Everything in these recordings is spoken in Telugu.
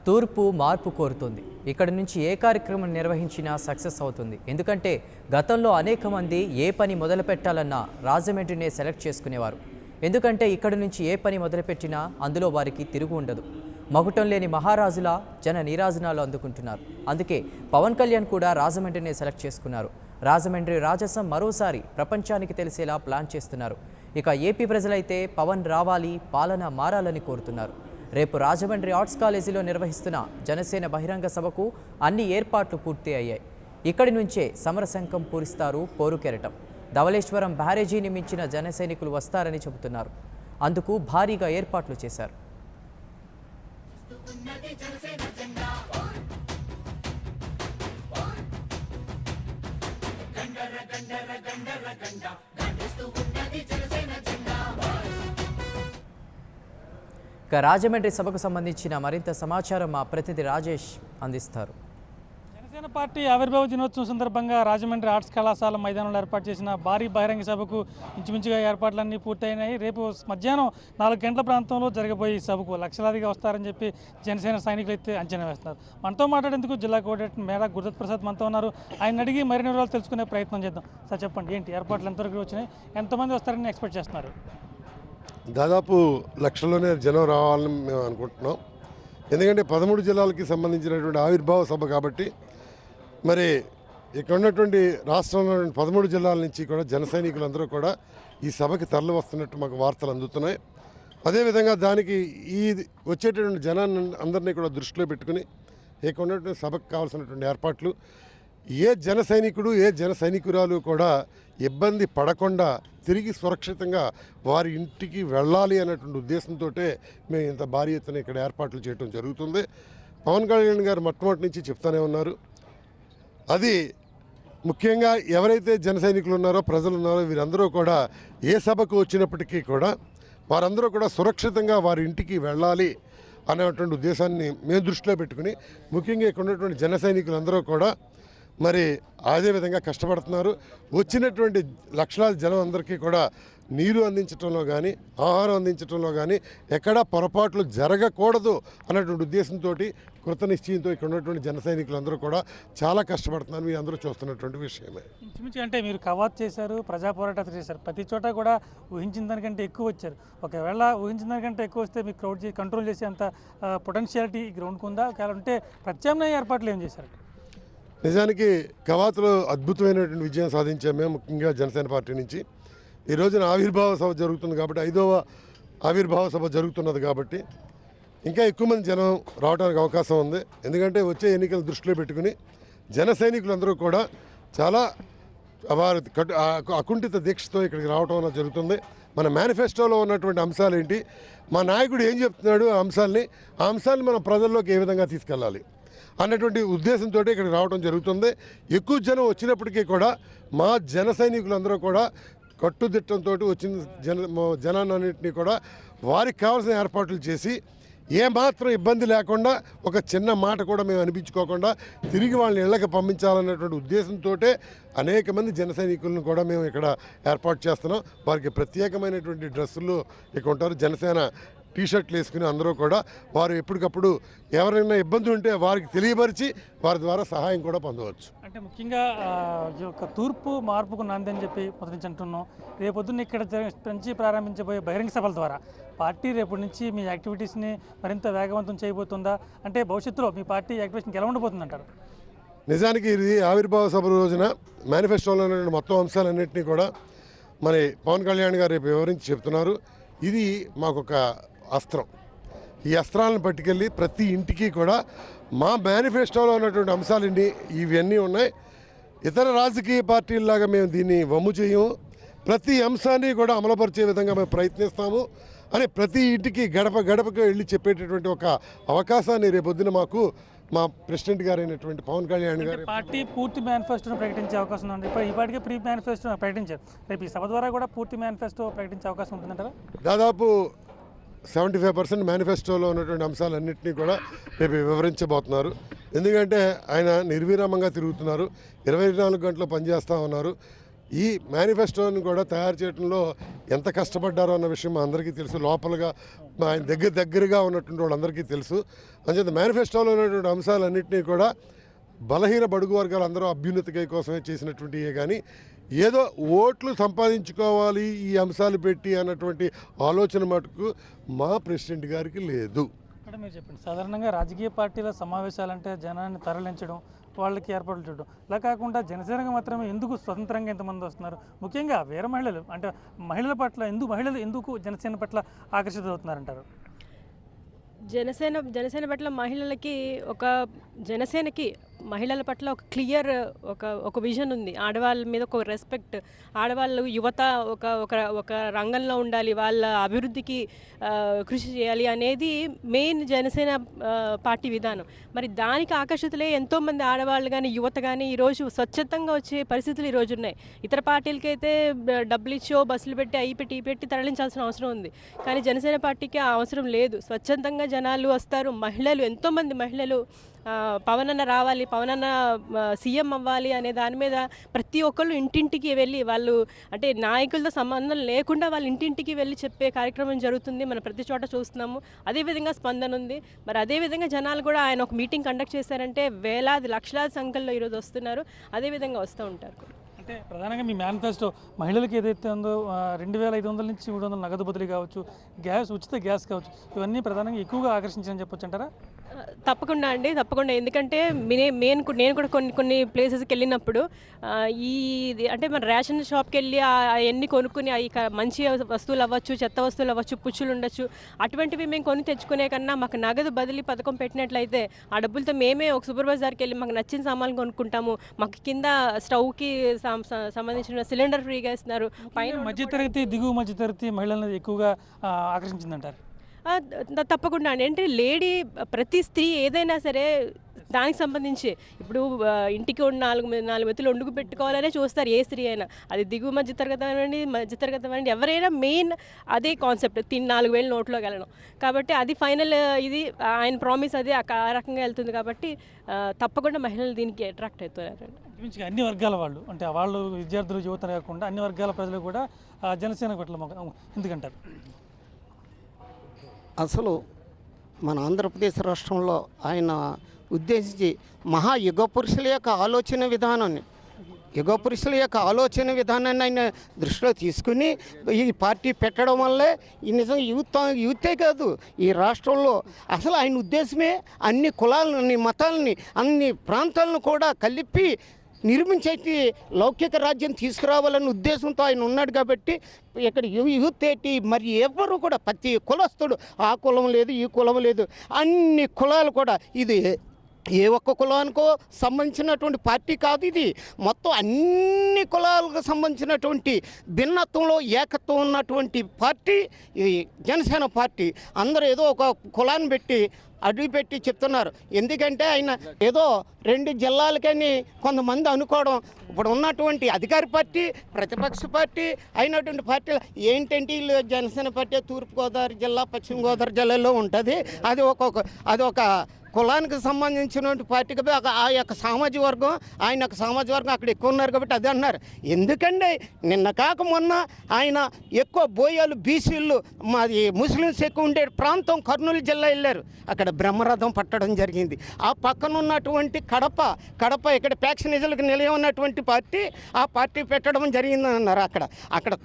తూర్పు మార్పు కోరుతుంది. ఇక్కడి నుంచి ఏ కార్యక్రమం నిర్వహించినా సక్సెస్ అవుతుంది. ఎందుకంటే గతంలో అనేక మంది ఏ పని మొదలు పెట్టాలన్నా రాజమండ్రినే సెలెక్ట్ చేసుకునేవారు. ఎందుకంటే ఇక్కడి నుంచి ఏ పని మొదలుపెట్టినా అందులో వారికి తిరుగు ఉండదు. మగుటం లేని మహారాజులా జన నీరాజనాలు అందుకుంటున్నారు. అందుకే పవన్ కళ్యాణ్ కూడా రాజమండ్రినే సెలెక్ట్ చేసుకున్నారు. రాజమండ్రి రాజసం మరోసారి ప్రపంచానికి తెలిసేలా ప్లాన్ చేస్తున్నారు. ఇక ఏపీ ప్రజలైతే పవన్ రావాలి, పాలన మారాలని కోరుతున్నారు. రేపు రాజమండ్రి ఆర్ట్స్ కాలేజీలో నిర్వహిస్తున్న జనసేన బహిరంగ సభకు అన్ని ఏర్పాట్లు పూర్తి అయ్యాయి. ఇక్కడి నుంచే సమరశంఖం పూరిస్తారు పోరు కెరటం. ధవళేశ్వరం బ్యారేజీని మించిన జనసైనికులు వస్తారని చెబుతున్నారు. అందుకు భారీగా ఏర్పాట్లు చేశారు. ఇక రాజమండ్రి సభకు సంబంధించిన మరింత సమాచారం మా ప్రతినిధి రాజేష్ అందిస్తారు. జనసేన పార్టీ ఆవిర్భావ దినోత్సవం సందర్భంగా రాజమండ్రి ఆర్ట్స్ కళాశాల మైదానంలో ఏర్పాటు చేసిన భారీ బహిరంగ సభకు ఇంచుమించుగా ఏర్పాట్లన్నీ పూర్తయినాయి. రేపు మధ్యాహ్నం 4 గంటల ప్రాంతంలో జరగబోయే ఈ సభకు లక్షలాదిగా వస్తారని చెప్పి జనసేన సైనికులు అయితే అంచనా వేస్తున్నారు. మనతో మాట్లాడేందుకు జిల్లా కోఆర్డినేటర్ మేడా గురుదత్ ప్రసాద్ మనతో ఉన్నారు. ఆయన అడిగి మరిన్ని వివరాలు తెలుసుకునే ప్రయత్నం చేద్దాం. సార్ చెప్పండి, ఏంటి ఏర్పాట్లు ఎంతవరకు వచ్చినాయి, ఎంతమంది వస్తారని ఎక్స్పెక్ట్ చేస్తున్నారు? దాదాపు లక్షల్లోనే జనం రావాలని మేము అనుకుంటున్నాం. ఎందుకంటే 13 జిల్లాలకి సంబంధించినటువంటి ఆవిర్భావ సభ కాబట్టి మరి ఇక్కడ ఉన్నటువంటి రాష్ట్రంలో 13 జిల్లాల నుంచి కూడా జన సైనికులందరూ కూడా ఈ సభకి తరలి వస్తున్నట్టు మాకు వార్తలు అందుతున్నాయి. అదేవిధంగా దానికి ఈ వచ్చేటటువంటి జనాన్ని అందరినీ కూడా దృష్టిలో పెట్టుకుని ఇక్కడ ఉన్నటువంటి సభకు కావాల్సినటువంటి ఏర్పాట్లు, ఏ జన సైనికుడు ఏ జన సైనికురాలు కూడా ఇబ్బంది పడకుండా తిరిగి సురక్షితంగా వారి ఇంటికి వెళ్ళాలి అనేటువంటి ఉద్దేశంతో మేము ఇంత భారీ ఎత్తున ఇక్కడ ఏర్పాట్లు చేయడం జరుగుతుంది. పవన్ కళ్యాణ్ గారు మొట్టమొదటి నుంచి చెప్తానే ఉన్నారు. అది ముఖ్యంగా ఎవరైతే జన సైనికులు ఉన్నారో, ప్రజలు ఉన్నారో, వీరందరూ కూడా ఏ సభకు వచ్చినప్పటికీ కూడా వారందరూ కూడా సురక్షితంగా వారి ఇంటికి వెళ్ళాలి అనేటువంటి ఉద్దేశాన్ని మేము దృష్టిలో పెట్టుకుని ముఖ్యంగా ఇక్కడ ఉన్నటువంటి జన సైనికులందరూ కూడా మరి అదేవిధంగా కష్టపడుతున్నారు. వచ్చినటువంటి లక్షలాది జనం అందరికీ కూడా నీరు అందించడంలో కానీ, ఆహారం అందించడంలో కానీ ఎక్కడా పొరపాట్లు జరగకూడదు అన్నటువంటి ఉద్దేశంతో, కృత నిశ్చయంతో ఇక్కడ ఉన్నటువంటి జన సైనికులందరూ కూడా చాలా కష్టపడుతున్నారు. మీరు అందరూ చూస్తున్నటువంటి విషయమే. అంటే మీరు కవాత్ చేశారు, ప్రజా పోరాటాలు చేశారు, ప్రతి చోట కూడా ఊహించిన దానికంటే ఎక్కువ వచ్చారు. ఒకవేళ ఊహించిన దానికంటే ఎక్కువ వస్తే మీకు క్రౌడ్ కంట్రోల్ చేసే అంత పొటెన్షియాలిటీ గ్రౌండ్కి ఉందా? అంటే ప్రత్యామ్నాయ ఏర్పాట్లు ఏం చేశారు? నిజానికి కవాతులో అద్భుతమైనటువంటి విజయం సాధించాము మేము, ముఖ్యంగా జనసేన పార్టీ నుంచి. ఈ రోజున ఆవిర్భావ సభ జరుగుతుంది కాబట్టి, 5వ ఆవిర్భావ సభ జరుగుతున్నది కాబట్టి ఇంకా ఎక్కువ మంది జనం రావడానికి అవకాశం ఉంది. ఎందుకంటే వచ్చే ఎన్నికలు దృష్టిలో పెట్టుకుని జన సైనికులందరూ కూడా చాలా వారి అకుంఠిత దీక్షతో ఇక్కడికి రావడం జరుగుతుంది. మన మేనిఫెస్టోలో ఉన్నటువంటి అంశాలు ఏంటి, మా నాయకుడు ఏం చెప్తున్నాడు, ఆ అంశాన్ని మనం ప్రజల్లోకి ఏ విధంగా తీసుకెళ్ళాలి అన్నటువంటి ఉద్దేశంతో ఇక్కడికి రావడం జరుగుతుంది. ఎక్కువ జనం వచ్చినప్పటికీ కూడా మా జన సైనికులందరూ కూడా కట్టుదిట్టంతో వచ్చిన జనాన్నింటినీ కూడా వారికి కావాల్సిన ఏర్పాట్లు చేసి ఏమాత్రం ఇబ్బంది లేకుండా, ఒక చిన్న మాట కూడా మేము అనిపించుకోకుండా తిరిగి వాళ్ళని ఇళ్ళకి పంపించాలన్నటువంటి ఉద్దేశంతో అనేక మంది జన సైనికులను కూడా మేము ఇక్కడ ఏర్పాటు చేస్తున్నాం. వారికి ప్రత్యేకమైనటువంటి డ్రెస్సులు ఇక్కడ ఉంటారు. జనసేన టీషర్ట్లు వేసుకుని అందరూ కూడా వారు ఎప్పటికప్పుడు ఎవరైనా ఇబ్బంది ఉంటే వారికి తెలియపరిచి వారి ద్వారా సహాయం కూడా పొందవచ్చు. అంటే ముఖ్యంగా తూర్పు మార్పుకు నాంది అని చెప్పి మొదటి నుంచి అంటున్నాం. రేపొద్దున్న ఇక్కడ నుంచి ప్రారంభించబోయే బహిరంగ సభల ద్వారా పార్టీ రేపటి నుంచి మీ యాక్టివిటీస్ని మరింత వేగవంతం చేయబోతుందా? అంటే భవిష్యత్తులో మీ పార్టీ యాక్టివిటీస్కి ఎలా ఉండబోతుంది అంటారు? నిజానికి ఇది ఆవిర్భావ సభ రోజున మేనిఫెస్టోలో ఉన్న మొత్తం అంశాలన్నింటినీ కూడా మరి పవన్ కళ్యాణ్ గారు రేపు వివరించి చెప్తున్నారు. ఇది మాకొక అస్త్రం. ఈ అస్త్రాలను పట్టుకెళ్ళి ప్రతి ఇంటికి కూడా మా మేనిఫెస్టోలో ఉన్నటువంటి అంశాలు ఇవన్నీ ఉన్నాయి. ఇతర రాజకీయ పార్టీల్లాగా మేము దీన్ని వమ్ము చేయము. ప్రతి అంశాన్ని కూడా అమలుపరిచే విధంగా మేము ప్రయత్నిస్తాము అని ప్రతి ఇంటికి గడపకు వెళ్ళి చెప్పేటటువంటి ఒక అవకాశాన్ని రేపొద్దున మాకు మా ప్రెసిడెంట్ గారు అయినటువంటి పవన్ కళ్యాణ్ గారు పార్టీ పూర్తి మేనిఫెస్టోను ప్రకటించే అవకాశం ఉంది. ఇప్పటికే ప్రీ మేనిఫెస్టో ప్రకటించారు. రేపు ఈ సభ ద్వారా కూడా పూర్తి మేనిఫెస్టో ప్రకటించే అవకాశం ఉంటుందంటారా? దాదాపు 75% మేనిఫెస్టోలో ఉన్నటువంటి అంశాలన్నింటినీ కూడా రేపు వివరించబోతున్నారు. ఎందుకంటే ఆయన నిర్విరామంగా తిరుగుతున్నారు, 24 గంటలు పనిచేస్తూ ఉన్నారు. ఈ మేనిఫెస్టోని కూడా తయారు చేయడంలో ఎంత కష్టపడ్డారో అన్న విషయం మా అందరికీ తెలుసు. లోపలగా ఆయన దగ్గరగా ఉన్నటువంటి వాళ్ళందరికీ తెలుసు. అంచేత మేనిఫెస్టోలో ఉన్నటువంటి అంశాలన్నింటినీ కూడా బలహీన బడుగు వర్గాలు అందరూ అభ్యున్నతికై కోసమే చేసినటువంటివే కానీ ఏదో ఓట్లు సంపాదించుకోవాలి ఈ అంశాలు పెట్టి అన్నటువంటి ఆలోచన మటుకు మా ప్రెసిడెంట్ గారికి లేదు. ఇక్కడ మీరు చెప్పండి, సాధారణంగా రాజకీయ పార్టీల సమావేశాలంటే జనాన్ని తరలించడం, వాళ్ళకి ఏర్పాట్లు చేయడం, అలా కాకుండా జనసేనగా మాత్రమే ఎందుకు స్వతంత్రంగా ఎంతమంది వస్తున్నారు? ముఖ్యంగా వేరే మహిళలు అంటే మహిళలు ఎందుకు జనసేన పట్ల ఆకర్షితులవుతున్నారంటారు? జనసేన పట్ల జనసేనకి మహిళల పట్ల ఒక క్లియర్ ఒక విజన్ ఉంది. ఆడవాళ్ళ మీద ఒక రెస్పెక్ట్, ఆడవాళ్ళు యువత ఒక రంగంలో ఉండాలి, వాళ్ళ అభివృద్ధికి కృషి చేయాలి అనేది మెయిన్ జనసేన పార్టీ విధానం. మరి దానికి ఆకర్షితులే ఎంతోమంది ఆడవాళ్ళు కానీ యువత కానీ ఈరోజు స్వచ్ఛందంగా వచ్చే పరిస్థితులు ఈరోజు ఉన్నాయి. ఇతర పార్టీలకైతే డబ్బులు ఇచ్చో బస్సులు పెట్టి ఈ పెట్టి తరలించాల్సిన అవసరం ఉంది. కానీ జనసేన పార్టీకి ఆ అవసరం లేదు. స్వచ్ఛందంగా జనాలు వస్తారు. ఎంతోమంది మహిళలు పవన్ అన్న రావాలి, పవన్ అన్న సీఎం అవ్వాలి అనే దాని మీద ప్రతి ఒక్కళ్ళు ఇంటింటికి వెళ్ళి, వాళ్ళు అంటే నాయకులతో సంబంధం లేకుండా వాళ్ళు ఇంటింటికి వెళ్ళి చెప్పే కార్యక్రమం జరుగుతుంది. మనం ప్రతి చోట చూస్తున్నాము. అదేవిధంగా స్పందన ఉంది. మరి అదేవిధంగా జనాలు కూడా ఆయన ఒక మీటింగ్ కండక్ట్ చేశారంటే లక్షలాది సంఖ్యలో ఈరోజు వస్తున్నారు. అదేవిధంగా వస్తూ ఉంటారు. అంటే ప్రధానంగా మీ మేనిఫెస్టో మహిళలకు ఏదైతే ఉందో 2500 నుంచి 300 నగదు బదిలీ కావచ్చు, ఉచిత గ్యాస్ కావచ్చు, ఇవన్నీ ప్రధానంగా ఎక్కువగా ఆకర్షించారని చెప్పొచ్చు అంటారా? తప్పకుండా అండి, తప్పకుండా. ఎందుకంటే నేను కూడా కొన్ని ప్లేసెస్కి వెళ్ళినప్పుడు అంటే మన రేషన్ షాప్కి వెళ్ళి అవన్నీ కొనుక్కుని మంచి వస్తువులు అవ్వచ్చు, చెత్త వస్తువులు అవ్వచ్చు, పుచ్చులు ఉండొచ్చు, అటువంటివి మేము కొని తెచ్చుకునే కన్నా మాకు నగదు బదిలీ పథకం పెట్టినట్లయితే ఆ డబ్బులతో మేమే ఒక సూపర్ బజార్కి వెళ్ళి మాకు నచ్చిన సామాన్లు కొనుక్కుంటాము. మాకు కింద స్టవ్కి సంబంధించిన సిలిండర్ ఫ్రీగా ఇస్తున్నారు. పైన మధ్యతరగతి దిగువ మధ్యతరగతి మహిళలను ఎక్కువగా ఆకర్షించిందంటారు? తప్పకుండా అండి. అంటే ప్రతి స్త్రీ ఏదైనా సరే దానికి సంబంధించి ఇప్పుడు ఇంటికి నాలుగు మెతులు వండుకు పెట్టుకోవాలనే చూస్తారు ఏ స్త్రీ అయినా. అది దిగువ మధ్యతరగతి అవ్వండి ఎవరైనా మెయిన్ అదే కాన్సెప్ట్, 4000 నోట్లోకి వెళ్ళడం. కాబట్టి అది ఫైనల్, ఇది ఆయన ప్రామిస్, అది ఆ రకంగా వెళ్తుంది. కాబట్టి తప్పకుండా మహిళలు దీనికి అట్రాక్ట్ అవుతున్నారు. అన్ని వర్గాల వాళ్ళు, అంటే వాళ్ళు విద్యార్థులు, యువత కాకుండా అన్ని వర్గాల ప్రజలు కూడా జనసేన పట్ల ఎందుకంటారు? అసలు మన ఆంధ్రప్రదేశ్ రాష్ట్రంలో ఆయన ఉద్దేశించి యుగ పురుషుల యొక్క ఆలోచన విధానాన్ని ఆయన దృష్టిలో తీసుకుని ఈ పార్టీ పెట్టడం వల్లే ఈ నిజం యూతే కాదు, ఈ రాష్ట్రంలో అసలు ఆయన ఉద్దేశమే అన్ని కులాలను, అన్ని మతాలని, అన్ని ప్రాంతాలను కూడా కలిపి నిర్మించేటి లౌకిక రాజ్యం తీసుకురావాలనే ఉద్దేశంతో ఆయన ఉన్నాడు. కాబట్టి ఇక్కడ యూత్ ఏంటి, మరి ఎవరు కూడా ప్రతి కులస్తుడు ఆ కులం లేదు ఈ కులం లేదు, అన్ని కులాలు కూడా, ఇది ఏ ఒక్క కులానికో సంబంధించినటువంటి పార్టీ కాదు, ఇది మొత్తం అన్ని కులాలకు సంబంధించినటువంటి భిన్నత్వంలో ఏకత్వం ఉన్నటువంటి పార్టీ ఇది జనసేన పార్టీ. అందరూ ఏదో ఒక కులాన్ని పెట్టి చెప్తున్నారు. ఎందుకంటే ఆయన ఏదో 2 జిల్లాలకని కొంతమంది అనుకోవడం, ఇప్పుడు ఉన్నటువంటి అధికార పార్టీ, ప్రతిపక్ష పార్టీ అయినటువంటి పార్టీలు ఏంటంటే వీళ్ళు జనసేన పార్టీ తూర్పుగోదావరి జిల్లా, పశ్చిమ గోదావరి జిల్లాలో ఉంటుంది. అది ఒక కులానికి సంబంధించినటువంటి పార్టీకి ఆ యొక్క సామాజిక వర్గం, ఆయన యొక్క సామాజిక వర్గం అక్కడ ఎక్కువ ఉన్నారు కాబట్టి అదే అన్నారు. ఎందుకంటే నిన్న కాక మొన్న ఆయన ఎక్కువ బోయాలు, బీసీలు, మాది ముస్లిమ్స్ ఎక్కువ ఉండే ప్రాంతం కర్నూలు జిల్లా వెళ్ళారు. అక్కడ బ్రహ్మరథం పట్టడం జరిగింది. ఆ పక్కన ఉన్నటువంటి కడప ఇక్కడ ప్యాక్షనిజులకు నిలయం ఉన్నటువంటి పార్టీ, ఆ పార్టీ పెట్టడం జరిగిందని అన్నారు అక్కడ.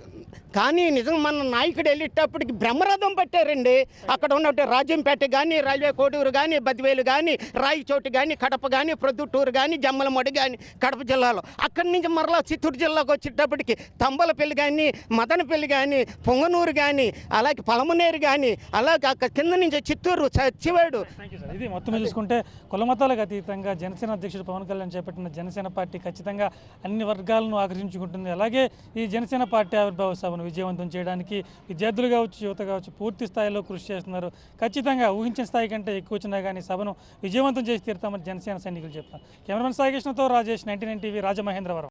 కానీ నిజంగా మన నాయకుడు వెళ్ళేటప్పటికి బ్రహ్మరథం పట్టారండి. అక్కడ ఉన్నట్టు రాజంపేట కానీ, రైల్వే కోడూరు కానీ, బద్వేలు కానీ, రాయచోటి కానీ, కడప కానీ, ప్రొద్దుటూరు కానీ, జమ్మలమడి కానీ, కడప జిల్లాలో. అక్కడి నుంచి మరలా చిత్తూరు జిల్లాకు వచ్చేటప్పటికి తంబలపల్లి కానీ, మదనపల్లి కానీ, పొంగనూరు కానీ, అలాగే పలమనేరు కానీ, అలాగే అక్కడ కింద నుంచి చిత్తూరు, సచ్చివాడు. ఇది మొత్తం చూసుకుంటే కులమతాలకు అతీతంగా జనసేన అధ్యక్షుడు పవన్ కళ్యాణ్ చేపట్టిన జనసేన పార్టీ ఖచ్చితంగా అన్ని వర్గాలను ఆకర్షించుకుంటుంది. అలాగే ఈ జనసేన పార్టీ ఆవిర్భావ సభను విజయవంతం చేయడానికి విద్యార్థులు కావచ్చు, యువత కావచ్చు పూర్తి స్థాయిలో కృషి చేస్తున్నారు. ఖచ్చితంగా ఊహించిన స్థాయి కంటే ఎక్కువ వచ్చినా కానీ సభను విజయవంతం చేసి తీరుతామని జనసేన సైనికులు చెప్తారు. కెమెరామెన్ సాయి కృష్ణతో రాజేష్, 99 టీవీ, రాజమహేంద్రవరం.